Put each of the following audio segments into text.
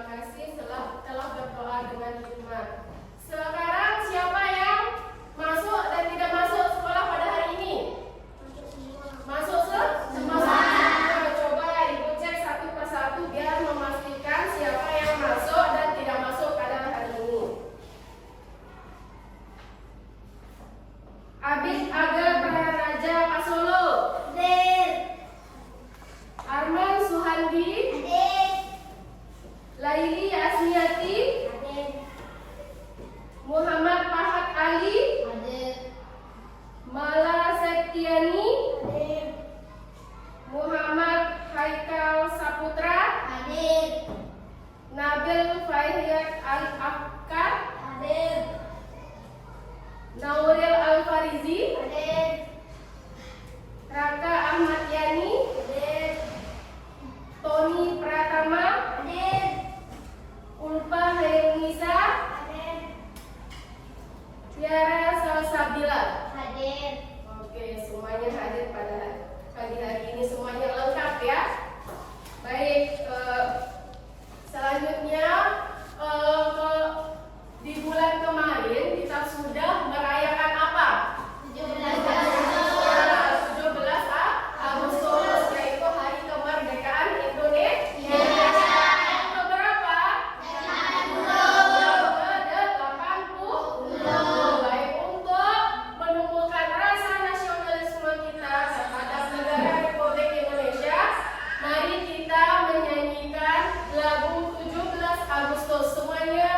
kasih telah berdoa dengan hikmat. Sekarang siapa yang masuk dan tidak masuk sekolah pada hari ini? Masuk semua. Coba Ibu cek satu persatu biar memastikan siapa yang masuk dan tidak masuk pada hari ini. Abid Aga Praraja Pasolo. Hadir. Arman Suhandi. Hadir. Laili Asmiati. Hadir. Muhammad Fahad Ali. Hadir. Mala Septiani. Hadir. Muhammad Haikal Saputra. Hadir. Nabil Fahriyat Al-Afkar. Hadir. Nauril Al-Farizi. Hadir. Raka Ahmad Yani. Hadir. Tony Pratama. Hadir. Ulfa Hairunisa. Hadir. Tiara Salsabila. Hadir. Oke, semuanya hadir pada pagi hari ini, semuanya lengkap ya. Baik, selanjutnya di bulan kemarin kita sudah merayakan apa? 17 Agustus, yaitu Hari Kemerdekaan Indonesia. Yang keberapa? Ke-80. Baik, untuk menumbuhkan rasa nasionalisme kita terhadap negara Republik Indonesia, mari kita menyanyikan lagu 17 Agustus. Semuanya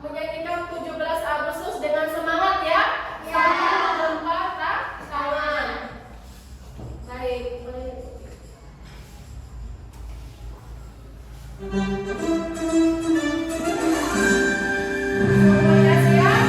menyanyikan 17 Agustus dengan semangat ya. Sambil melempar tangan. Baik. Semuanya siap?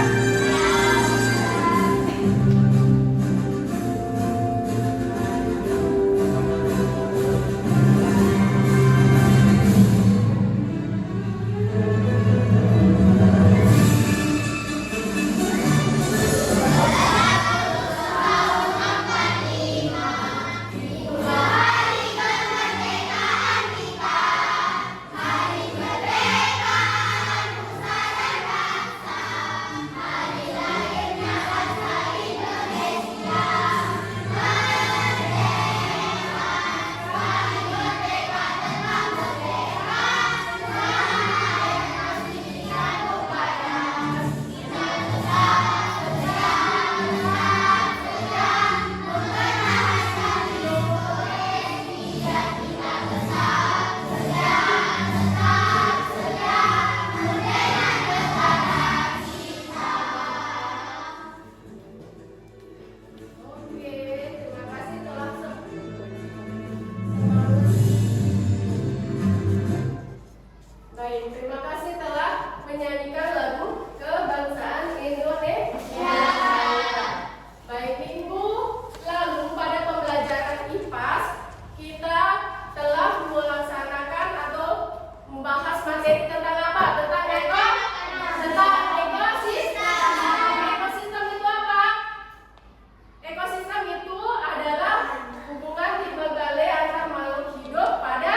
Oke, terima kasih telah Baik, terima kasih telah menyanyikan lagu kebangsaan Indonesia. Baik, minggu lalu pada pembelajaran IPAS kita telah melaksanakan atau membahas materi tentang apa? Tentang ekosistem. Ekosistem itu apa? Ekosistem itu adalah hubungan timbal-balik antar makhluk hidup pada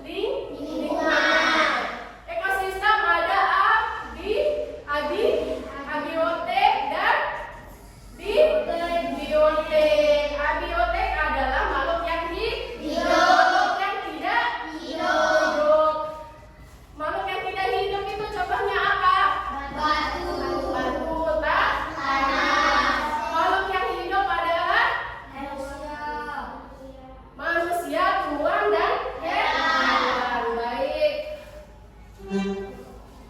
lingkungan. Ekosistem ada abiotik dan biotik. Abiotik adalah makhluk yang hidup, makhluk yang tidak hidup. Makhluk yang tidak hidup itu contohnya apa? Batu. Tanah. Makhluk yang hidup adalah manusia, tumbuhan dan hewan. Baik.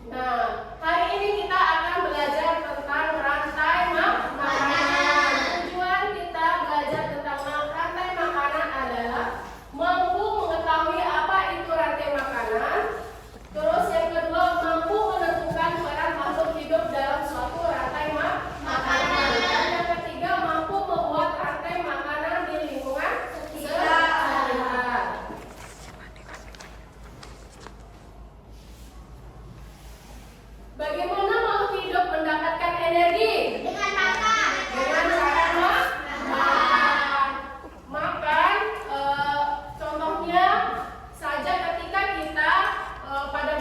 Nah, hari ini kita akan belajar tentang rantai makanan. Tujuan kita belajar tentang rantai makanan adalah mampu mengetahui apa itu rantai makanan. Terus yang kedua, mampu menentukan peran makhluk hidup dalam suatu rantai makanan. Dan yang ketiga, mampu membuat rantai makanan di lingkungan sekitar. Bagaimana makhluk hidup mendapatkan energi? Dengan makan. Dengan cara makan. Makan, contohnya saja ketika kita pada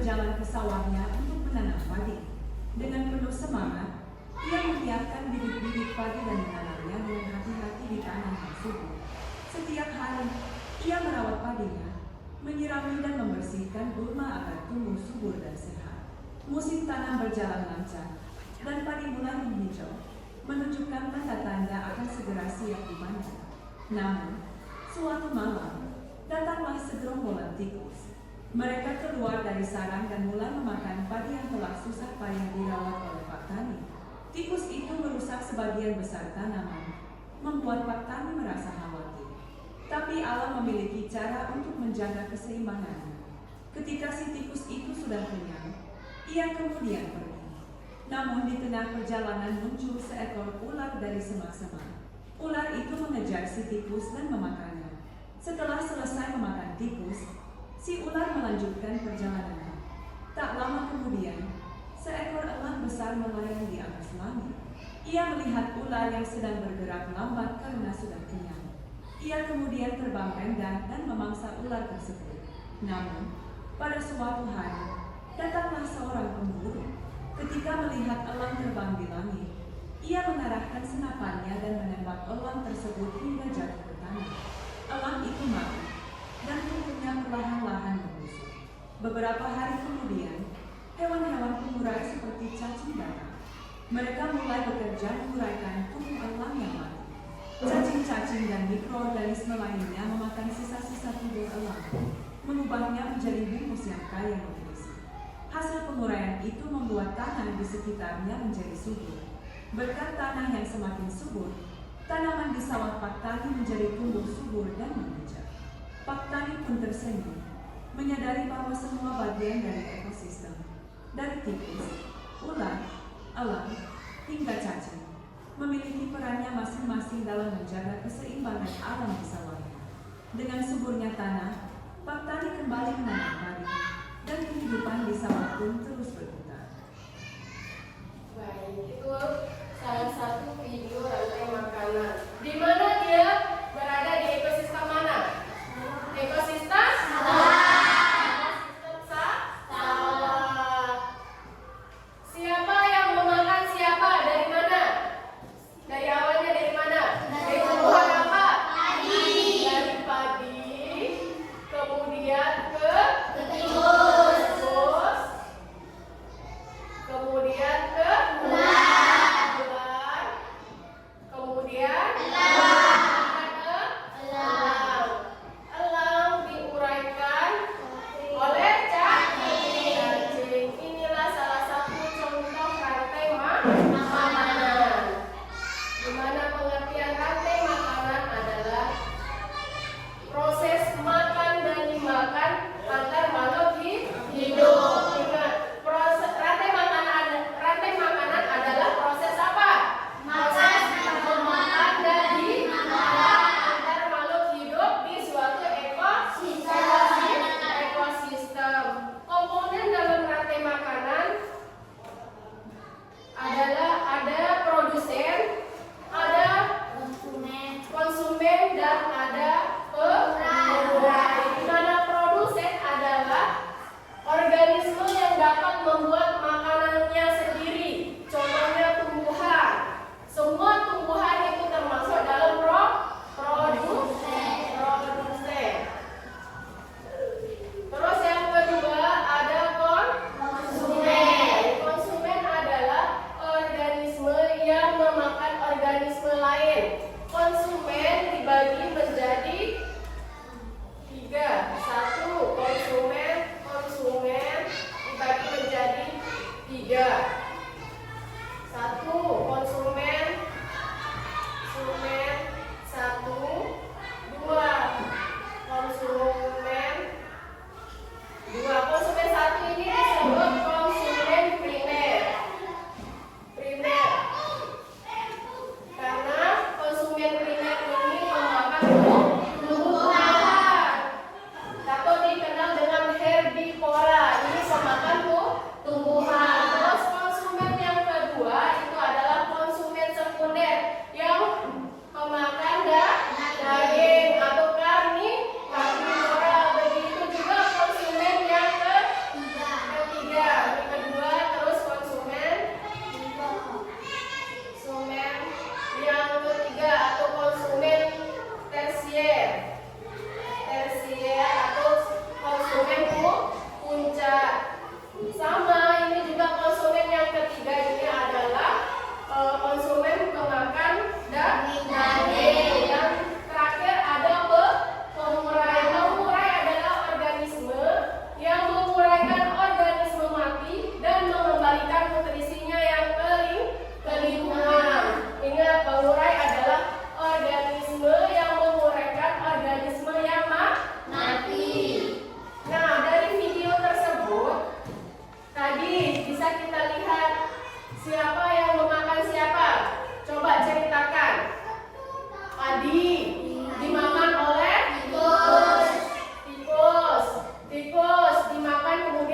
berjalan ke sawahnya untuk menanam padi. Dengan penuh semangat, ia membiarkan bibit-bibit padi dan menanamnya dengan hati-hati di tanah yang subur. Setiap hari, ia merawat padinya, menyirami dan membersihkan gulma agar tumbuh subur dan sehat. Musim tanam berjalan lancar, dan padi mulai menghijau, menunjukkan tanda-tanda akan segera siap dipanen. Namun, suatu malam, datanglah segerombolan tikus. Mereka keluar dari sarang dan mulai memakan padi yang telah susah payah dirawat oleh Pak Tani. Tikus itu merusak sebagian besar tanaman, membuat Pak Tani merasa khawatir. Tapi Allah memiliki cara untuk menjaga keseimbangannya. Ketika si tikus itu sudah kenyang, ia kemudian pergi. Namun di tengah perjalanan muncul seekor ular dari semak-semak. Ular itu mengejar si tikus dan memakannya. Setelah selesai memakan tikus, si ular melanjutkan perjalanannya. Tak lama kemudian, seekor elang besar melayang di atas langit. Ia melihat ular yang sedang bergerak lambat karena sudah kenyang. Ia kemudian terbang rendah dan memangsa ular tersebut. Namun, pada suatu hari, datanglah seorang pemburu. Ketika melihat elang terbang di langit, ia mengarahkan senapannya dan menembak elang tersebut hingga jatuh ke tanah. Elang itu mati, dan tubuhnya perlahan-lahan membusuk. Beberapa hari kemudian, hewan-hewan pengurai seperti cacing datang. Mereka mulai bekerja menguraikan tubuh elang yang mati. Cacing-cacing dan mikroorganisme lainnya memakan sisa-sisa tubuh elang, mengubahnya menjadi humus yang kaya nutrisi. Hasil penguraian itu membuat tanah di sekitarnya menjadi subur. Berkat tanah yang semakin subur, tanaman di sawah Pak Tani menjadi tumbuh subur dan menghijau. Pak Tani pun tersenyum, menyadari bahwa semua bagian dari ekosistem, dari tikus, ular, elang, hingga cacing, memiliki perannya masing-masing dalam menjaga keseimbangan alam di sawahnya. Dengan suburnya tanah, Pak Tani kembali menanam padi, dan kehidupan di sawah pun terus berputar. Baik, itu salah satu video rantai makanan. Di mana dia berada di ekosistem mana? Ekosistem sawah. Siapa yang memakan siapa? Dari mana? Dari awalnya dari mana? Dari tumbuhan apa? Padi. Dari padi. Kemudian ke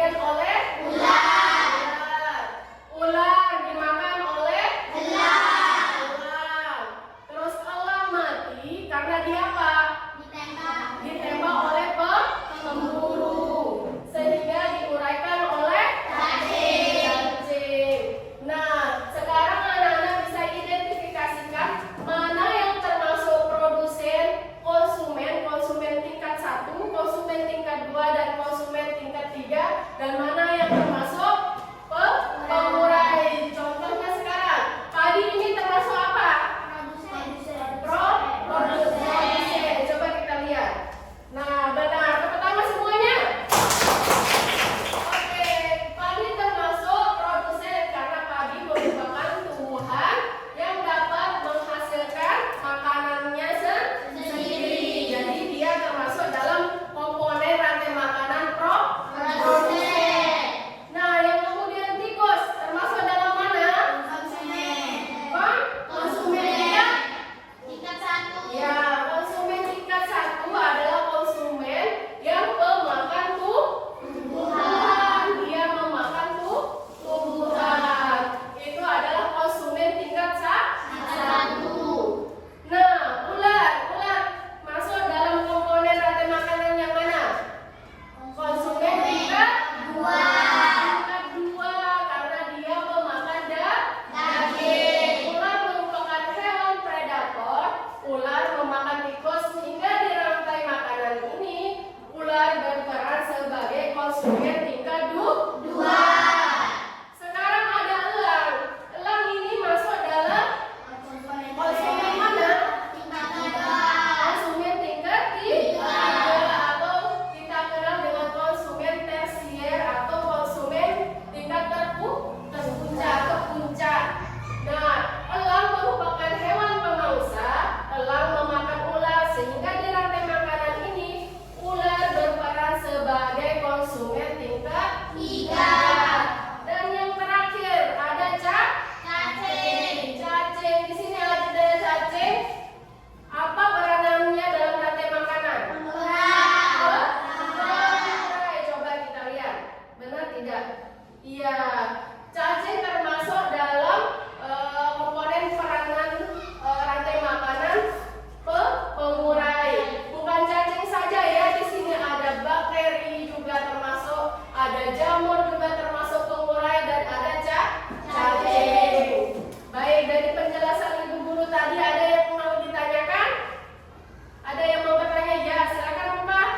dimakan oleh ular. Ular dimakan oleh elang. Terus elang mati karena dia apa? Ditembak oleh pemburu, sehingga diuraikan oleh cacing. Nah, sekarang anak-anak bisa identifikasikan mana yang termasuk produsen, konsumen tingkat 1, konsumen tingkat 2, dan konsumen tingkat 3, dan mana yang termasuk pengurai. Contohnya sekarang, padi ini termasuk apa? Produsen. Coba kita lihat. Nah, benar. Tepuk tangan semuanya. Oke, padi termasuk produsen karena padi merupakan tumbuhan yang dapat menghasilkan makanannya sendiri. Jadi dia termasuk dalam komponen rantai makanan produsen. Nah, yang kemudian tikus termasuk dalam mana? Konsumen ya, konsumen tingkat 1 adalah konsumen yang pemakan tumbuhan. Dia memakan tumbuhan. Itu adalah konsumen tingkat 1. Nah, ular masuk dalam komponen rantai makanan yang mana? Konsumen tingkat 2. Tingkat 2 karena dia memakan daging. Ular merupakan hewan predator. Ular memakan tikus, sehingga di rantai makanan ini ular berperan sebagai konsumen tingkat 2. Sekarang ada elang. Elang ini masuk dalam konsumen mana? Konsumen tingkat 3 atau kita kenal dengan konsumen tersier atau konsumen tingkat terpuncak. Nah, elang merupakan hewan pemangsa. Elang memakan ular, sehingga di rantai makanan ini ular berperan sebagai konsumen tingkat 3. Dan yang terakhir ada cacing. Di sini ada cacing. Apa peranannya dalam rantai makanan? Pengurai. Coba kita lihat. Benar tidak? Iya. Cacing termasuk dalam komponen peranan rantai makanan pengurai. Bukan cacing saja ya, di sini ada bakteri juga termasuk, ada jamur juga termasuk pengurai, dan ada cacing. Baik, dari penjelasan Ibu Guru tadi ada yang mau ditanyakan? Ada yang mau bertanya? Ya, silakan Pak.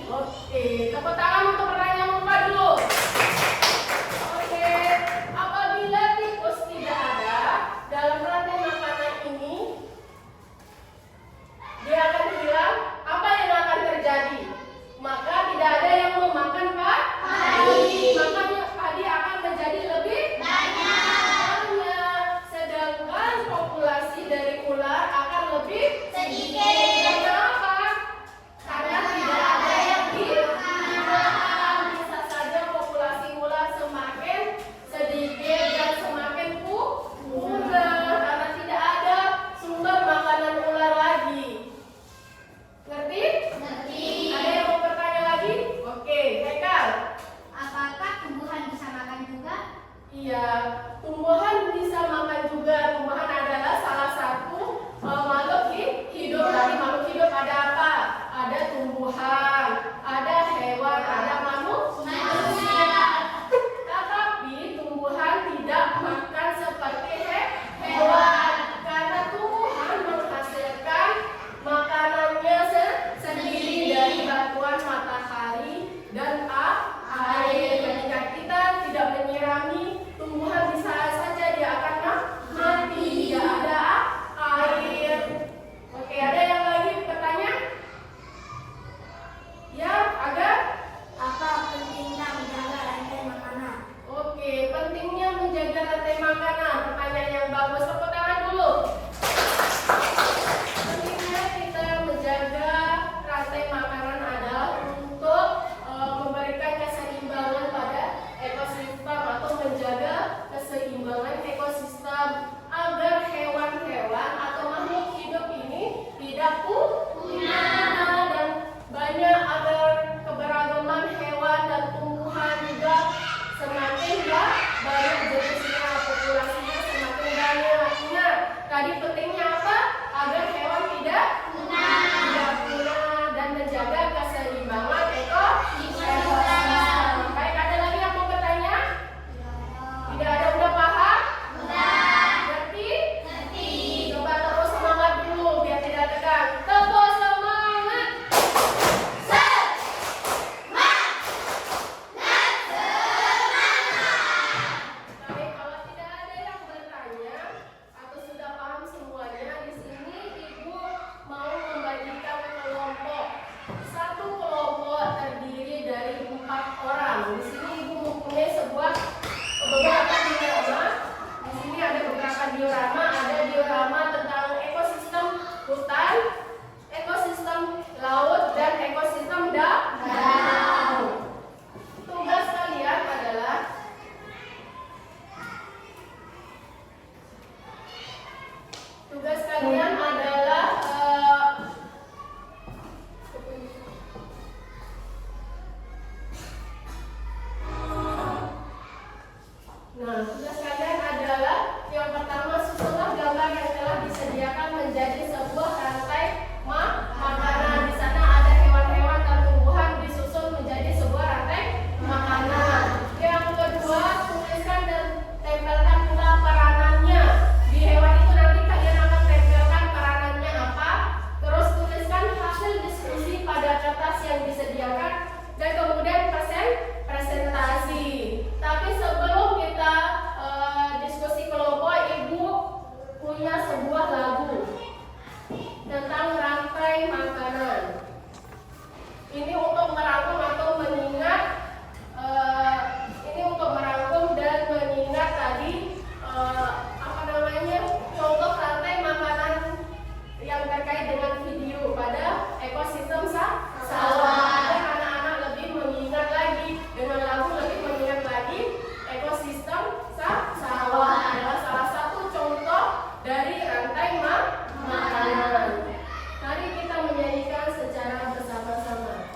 Oke, tepuk tangan untuk pertanyaan Bapak dulu. Oke, apabila tikus tidak ada dalam rantai makanan ini, dia akan hilang. Apa yang akan terjadi? Maka tidak ada yang memakan padi. Makanya padi akan menjadi lebih banyak. Sedangkan populasi dari ular akan lebih sedikit. Kenapa? Karena tidak ada yang dimakan. Ini untuk merangkum atau mengingat, ini untuk merangkum dan mengingat tadi contoh rantai makanan yang terkait dengan video pada ekosistem sawah. Agar anak-anak lebih mengingat lagi, dengan lagu lebih mengingat lagi ekosistem sawah adalah salah satu contoh dari rantai makanan. Mari kita menyanyikan secara bersama-sama.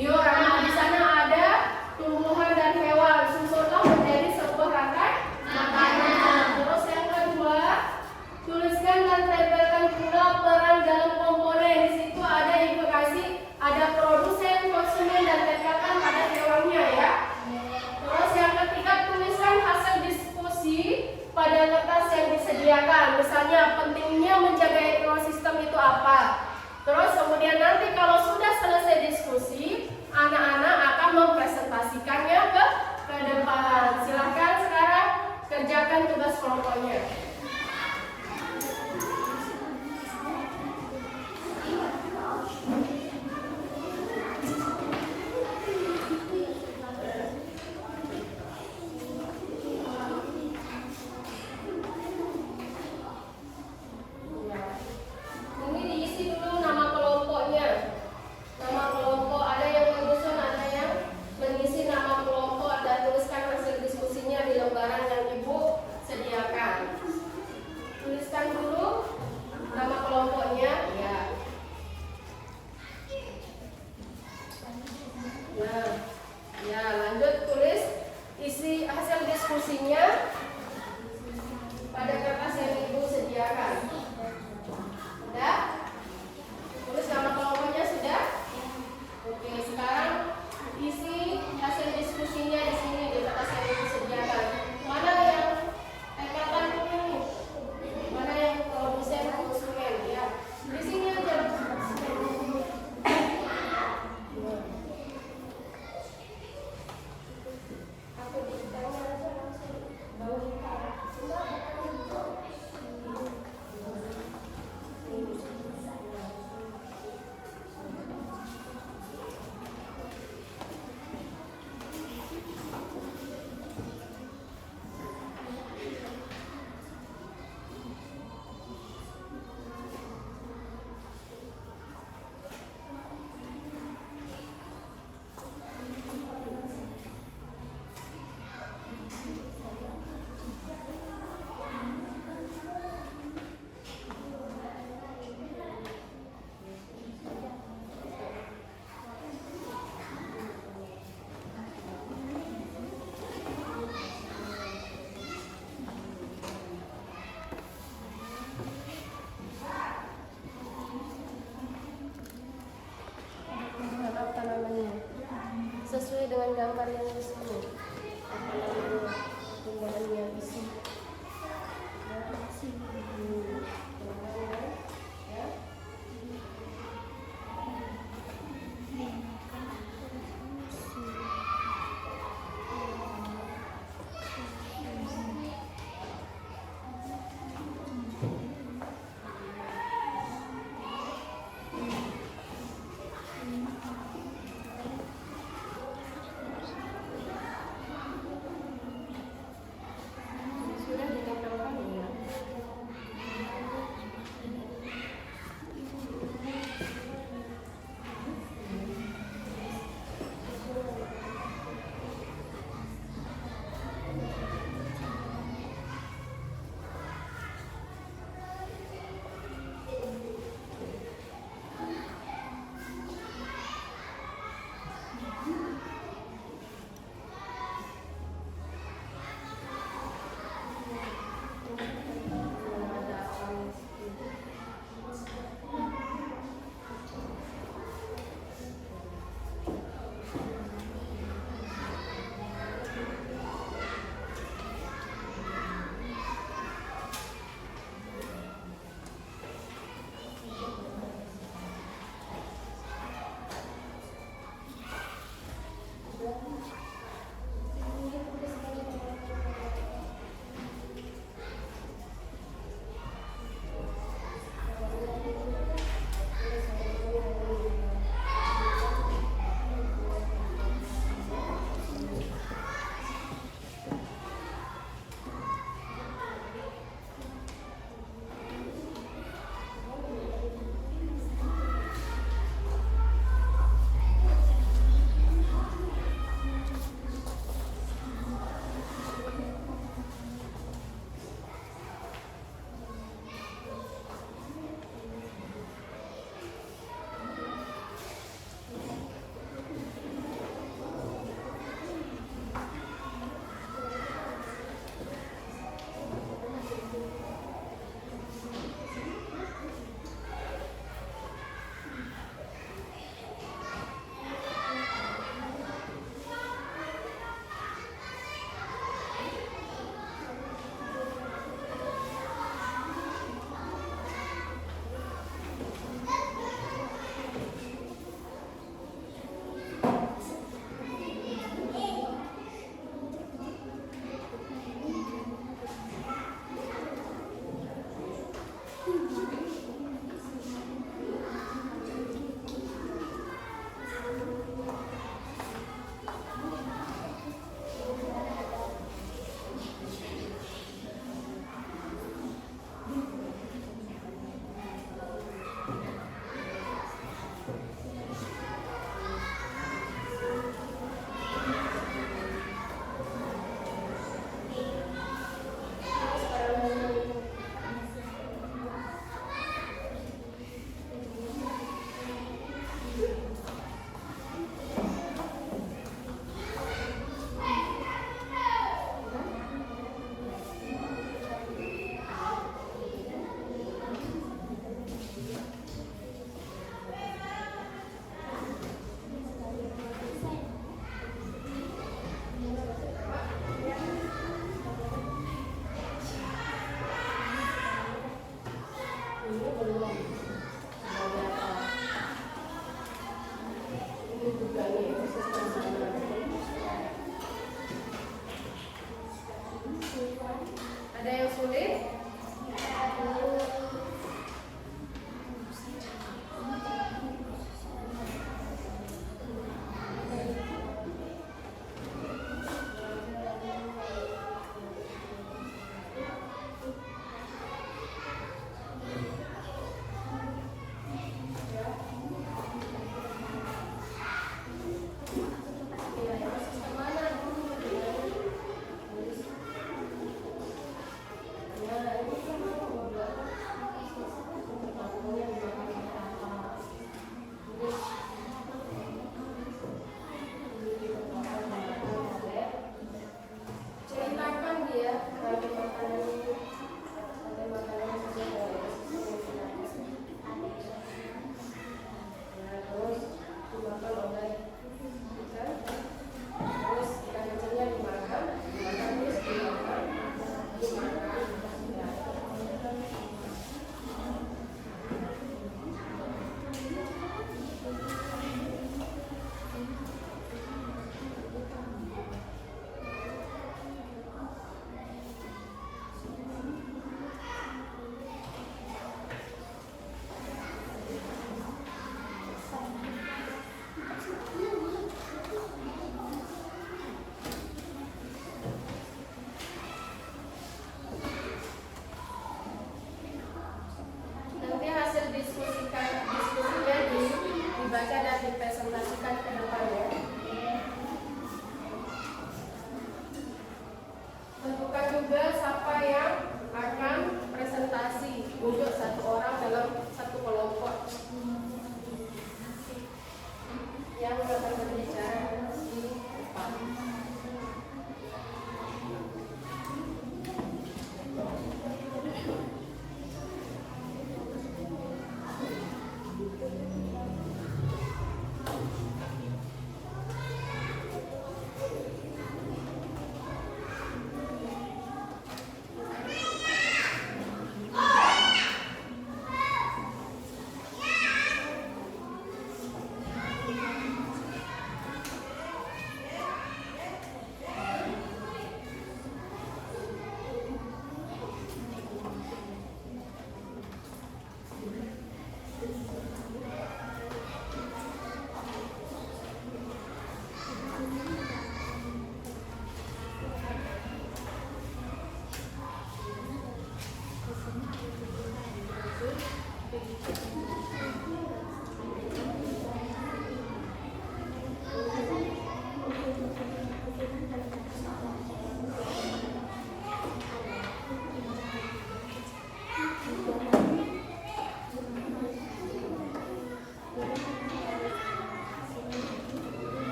diorama. Di sana ada tumbuhan dan hewan, susunlah menjadi sebuah rantai makanan. Terus yang kedua, tuliskan dan tempelkan pula peran dalam komponen. Di situ ada indikasi, ada produsen, konsumen, dan tempelkan pada hewannya ya. Terus yang ketiga, tuliskan hasil diskusi pada kertas yang disediakan. Misalnya pentingnya menjaga ekosistem itu apa. Terus kemudian nanti kalau sudah selesai diskusi, anak-anak akan mempresentasikannya ke depan. Silahkan sekarang kerjakan tugas kelompoknya. gambar yang di sini. Apa namanya? Tinggalannya isi. Ya. Sudah ditempelkan ya. Ada yang sulit? Ya,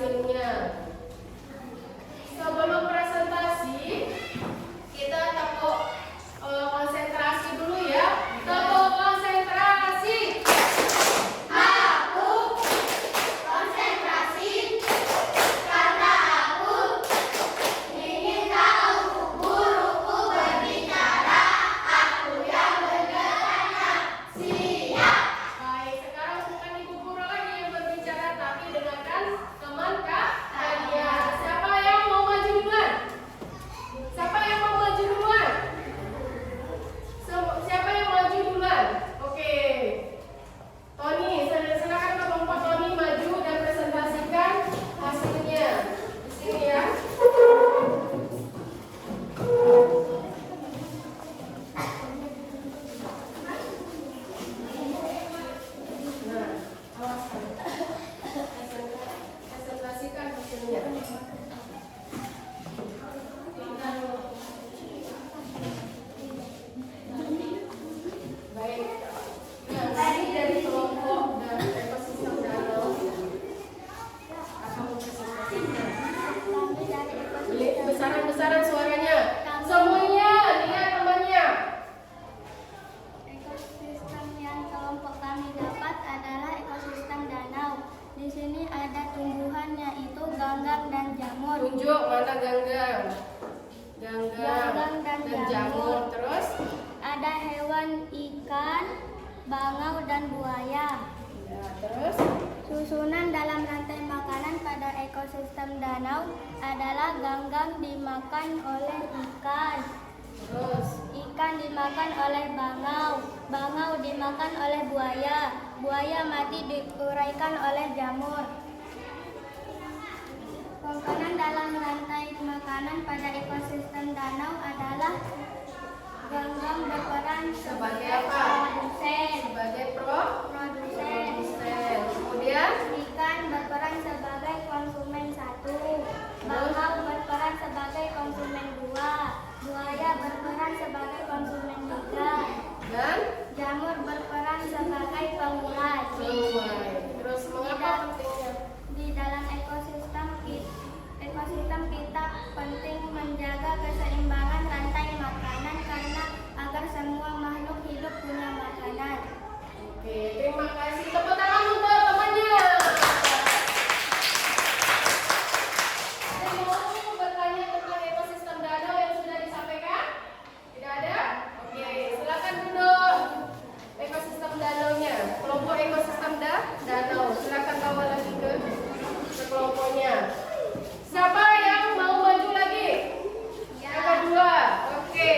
hasilnya. Sebelum presentasi, kita tepuk konsentrasi dulu ya. Tepuk konsentrasi. Aku konsentrasi karena aku ingin tahu guruku berbicara, aku yang bertanya. Siap. Baik, sekarang bukan ibu guru lagi yang berbicara, tapi dengarkan teman kalian. Siapa yang mau maju duluan? Siapa yang mau maju duluan? Siapa yang maju duluan? Oke. Tony, silakan kelompok Tony maju dan presentasikan hasilnya. Di sini ya. Nah, awas. Presentasikan hasilnya. Baik. Nah, tadi dari kelompok dan ekosistem danau akan mempresentasikan. Besaran-besaran suaranya. Semuanya lihat temannya. Ekosistem yang kelompok kami dapat adalah ekosistem danau. Di sini ada tumbuhan yaitu ganggang dan jamur. Tunjuk mana ganggang. Ganggang Dan dan jamur. Terus Ada hewan ikan, bangau dan buaya. ya, terus Susunan dalam rantai makanan pada ekosistem danau adalah ganggang dimakan oleh ikan, terus ikan dimakan oleh bangau, bangau dimakan oleh buaya, buaya mati diuraikan oleh jamur. Komponen dalam rantai makanan pada ekosistem danau adalah ganggang berperan sebagai apa? produsen, Sebagai produsen. produsen. Kemudian Ikan berperan sebagai konsumen satu, bangau berperan sebagai konsumen dua, buaya berperan sebagai konsumen tiga, dan jamur berperan sebagai pengurai. semuai. Terus mengapa pentingnya? Di dalam ekosistem kita penting menjaga keseimbangan rantai makanan karena agar semua makhluk hidup punya makanan. Oke, terima kasih. Tepuk tangan untuk temannya. Ada yang mau bertanya tentang ekosistem danau yang sudah disampaikan? Tidak ada? Oke, silakan duduk. Ekosistem danaunya, kelompok ekosistem danau. Silakan bawa lagi ke kelompoknya. Siapa yang mau maju lagi? Yang kedua, oke.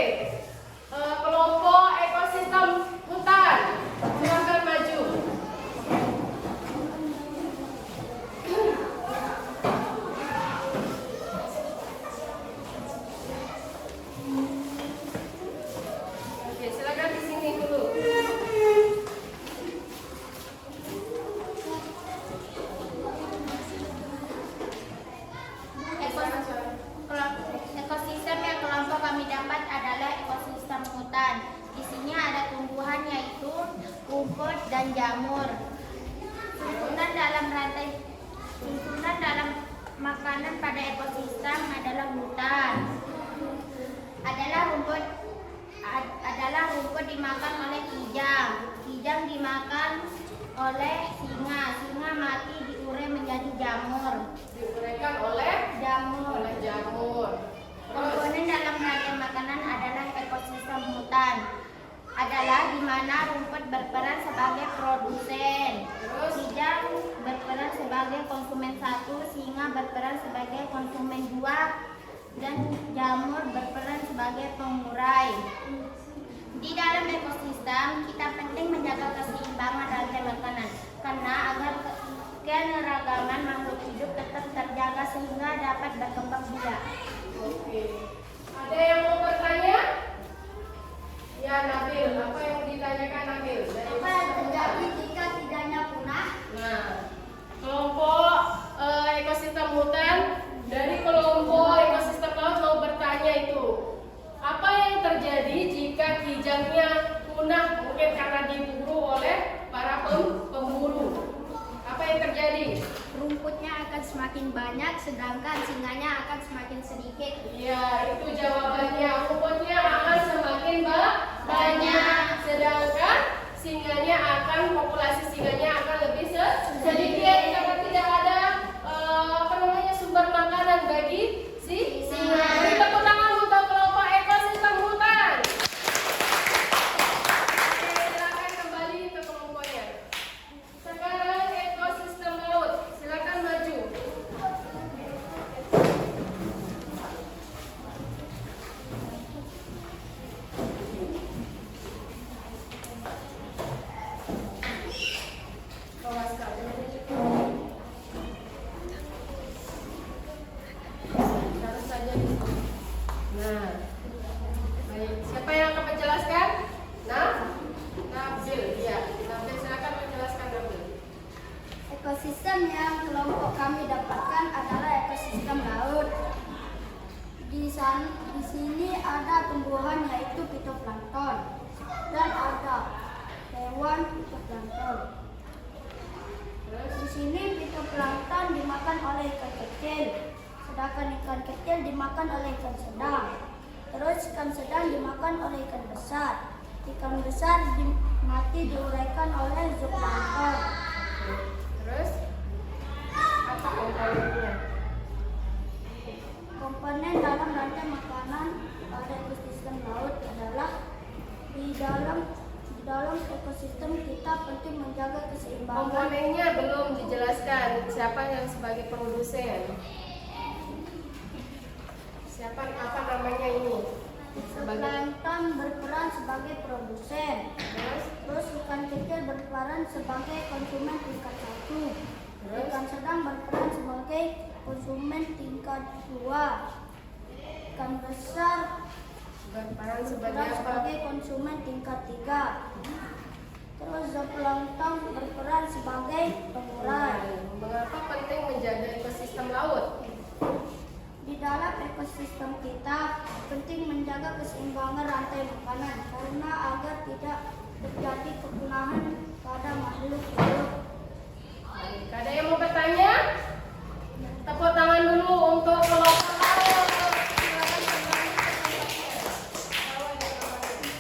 Kelompok ekosistem hutan, silakan maju. Oke, silakan di sini dulu. Ekosistem yang kelompok kami dapat adalah ekosistem hutan. Di sini ada tumbuhan yaitu rumput dan jamur. Susunan dalam makanan pada ekosistem adalah hutan. Adalah rumput dimakan oleh kijang. Kijang dimakan oleh singa. Singa mati diurai menjadi jamur. Diuraikan oleh Jamur. jamur. Komponen dalam rantai makanan adalah ekosistem hutan. Adalah di mana rumput berperan sebagai produsen, kijang berperan sebagai konsumen satu, singa berperan sebagai konsumen dua, dan jamur berperan sebagai pengurai. Di dalam ekosistem kita penting menjaga keseimbangan rantai makanan karena agar keanekaragaman makhluk hidup tetap terjaga sehingga dapat berkembang biak. Oke. Ada yang mau bertanya? Ya, Nabil. Apa yang ditanyakan Nabil? Apa yang terjadi jika tidaknya punah? Nah, kelompok ekosistem hutan dari kelompok ekosistem laut mau bertanya itu, apa yang terjadi jika kijangnya punah mungkin karena diburu oleh para pemburu? Apa yang terjadi? terjadi? Rumputnya akan semakin banyak, sedangkan singanya akan semakin sedikit. Ya, itu jawabannya. Rumputnya akan semakin banyak, sedangkan singanya populasi singanya akan lebih sedikit karena tidak ada sumber makanan bagi singa. Beri tepuk tangan untuk kelompok ekosistem hutan. Oke, silakan kembali ke kelompoknya. Sekarang ekosistem laut, silakan maju. Harus saja. Nah, baik. Siapa yang akan menjelaskan? Nabil, ya. Nabil, silakan menjelaskan Nabil. Ekosistem yang kelompok kami dapatkan adalah ekosistem laut. Di sini ada tumbuhan yaitu fitoplankton dan ada hewan fitoplankton. Di sini fitoplankton dimakan oleh ikan kecil, sedangkan ikan kecil dimakan oleh ikan sedang. Terus ikan sedang dimakan oleh ikan besar. Ikan besar mati diuraikan oleh zooplankton. Terus apa komponennya? Komponen dalam rantai makanan pada ekosistem laut adalah di dalam ekosistem kita penting menjaga keseimbangan. Komponennya belum dijelaskan. Siapa yang sebagai produsen? Apa namanya ini? Plankton berperan sebagai produsen. Terus ikan kecil berperan sebagai konsumen tingkat 1. Ikan sedang berperan sebagai konsumen tingkat 2. Ikan besar Berperan berperan sebagai konsumen tingkat 3. Terus zooplankton berperan sebagai pengurai. Mengapa penting menjaga ekosistem laut? Di dalam ekosistem kita penting menjaga keseimbangan rantai makanan karena agar tidak terjadi kepunahan pada makhluk hidup. Baik, ada yang mau bertanya? Tepuk tangan dulu untuk kelompok laut. Silakan kembali ke tempatnya. Bawa dia kembali.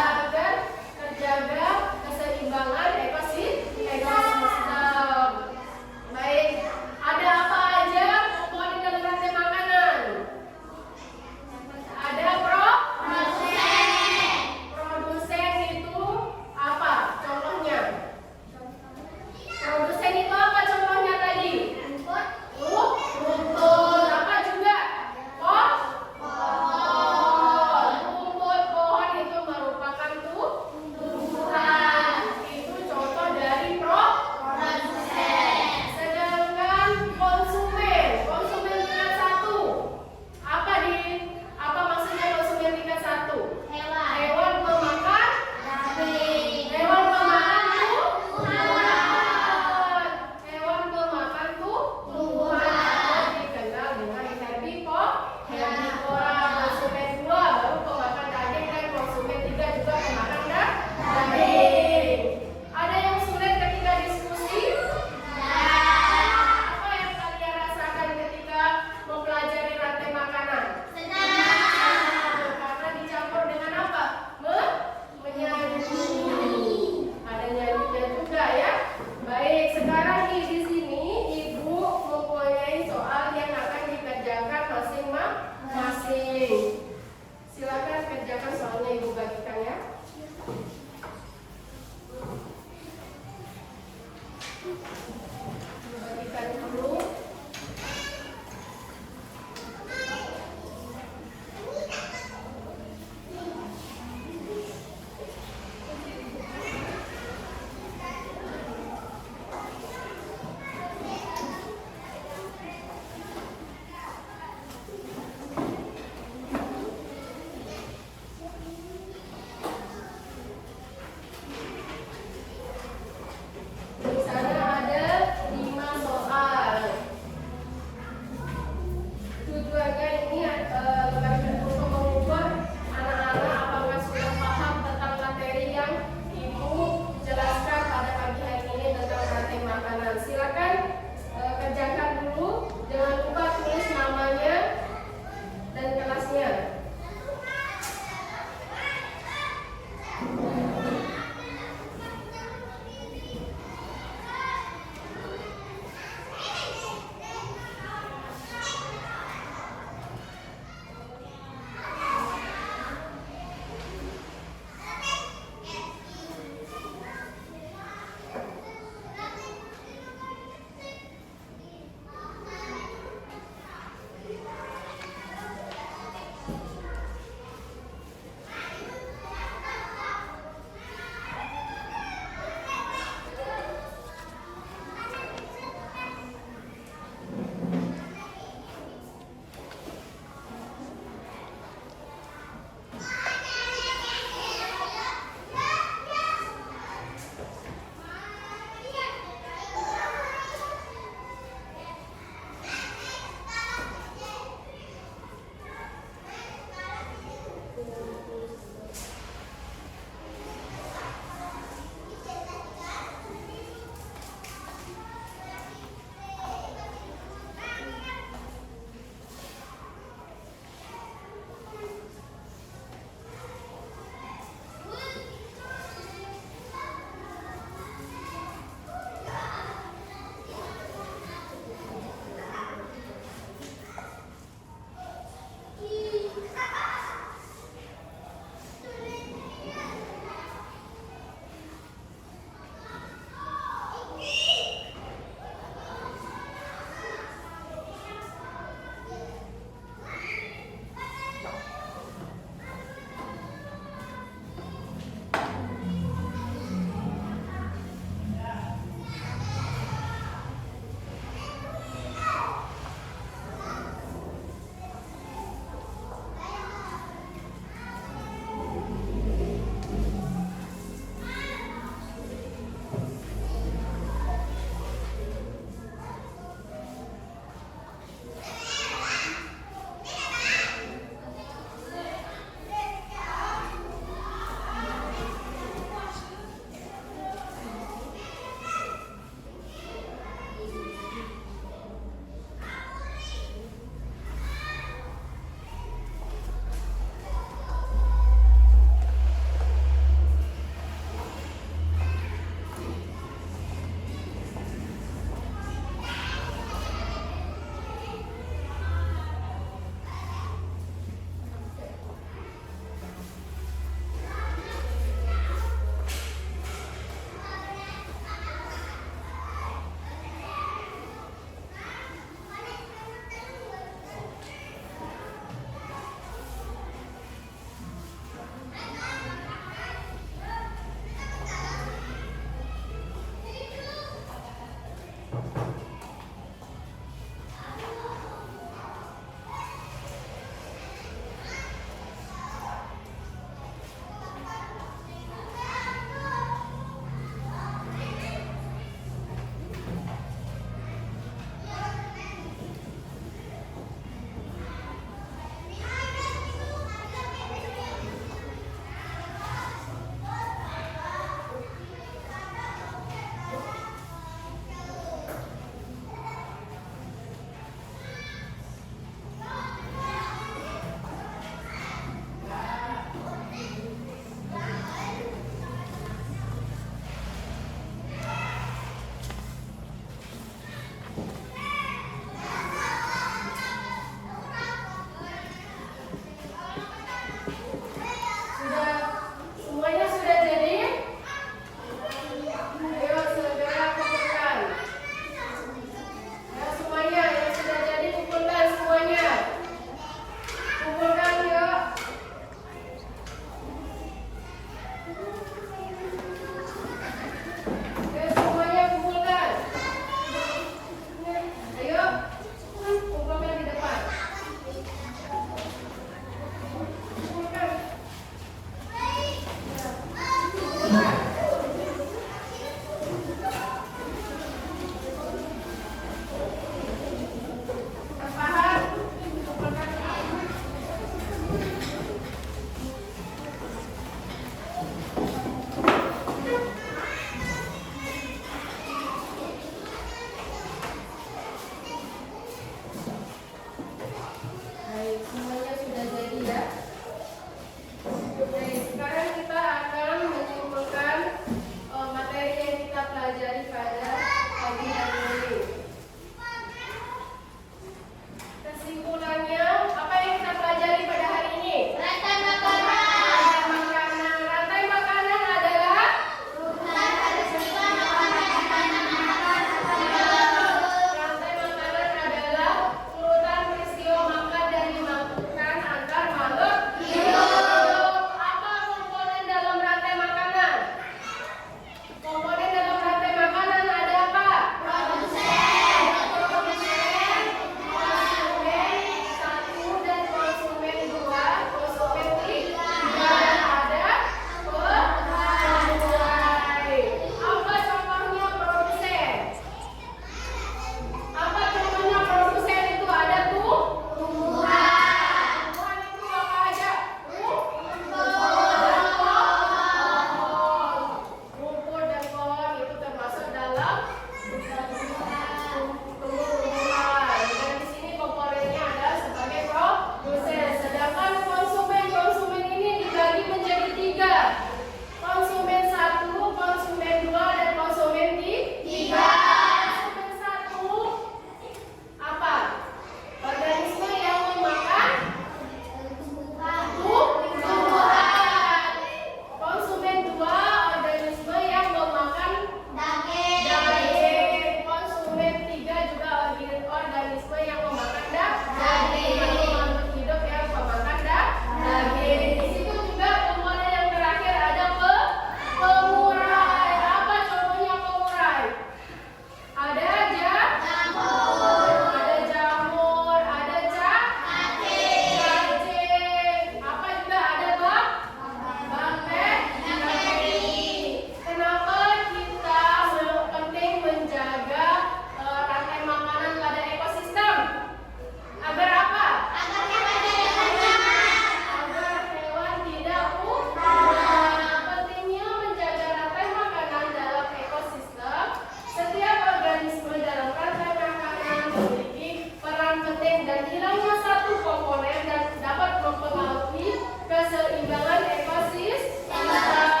berperan penting dan hilangnya satu komponen dan dapat mempengaruhi keseimbangan ekosistem.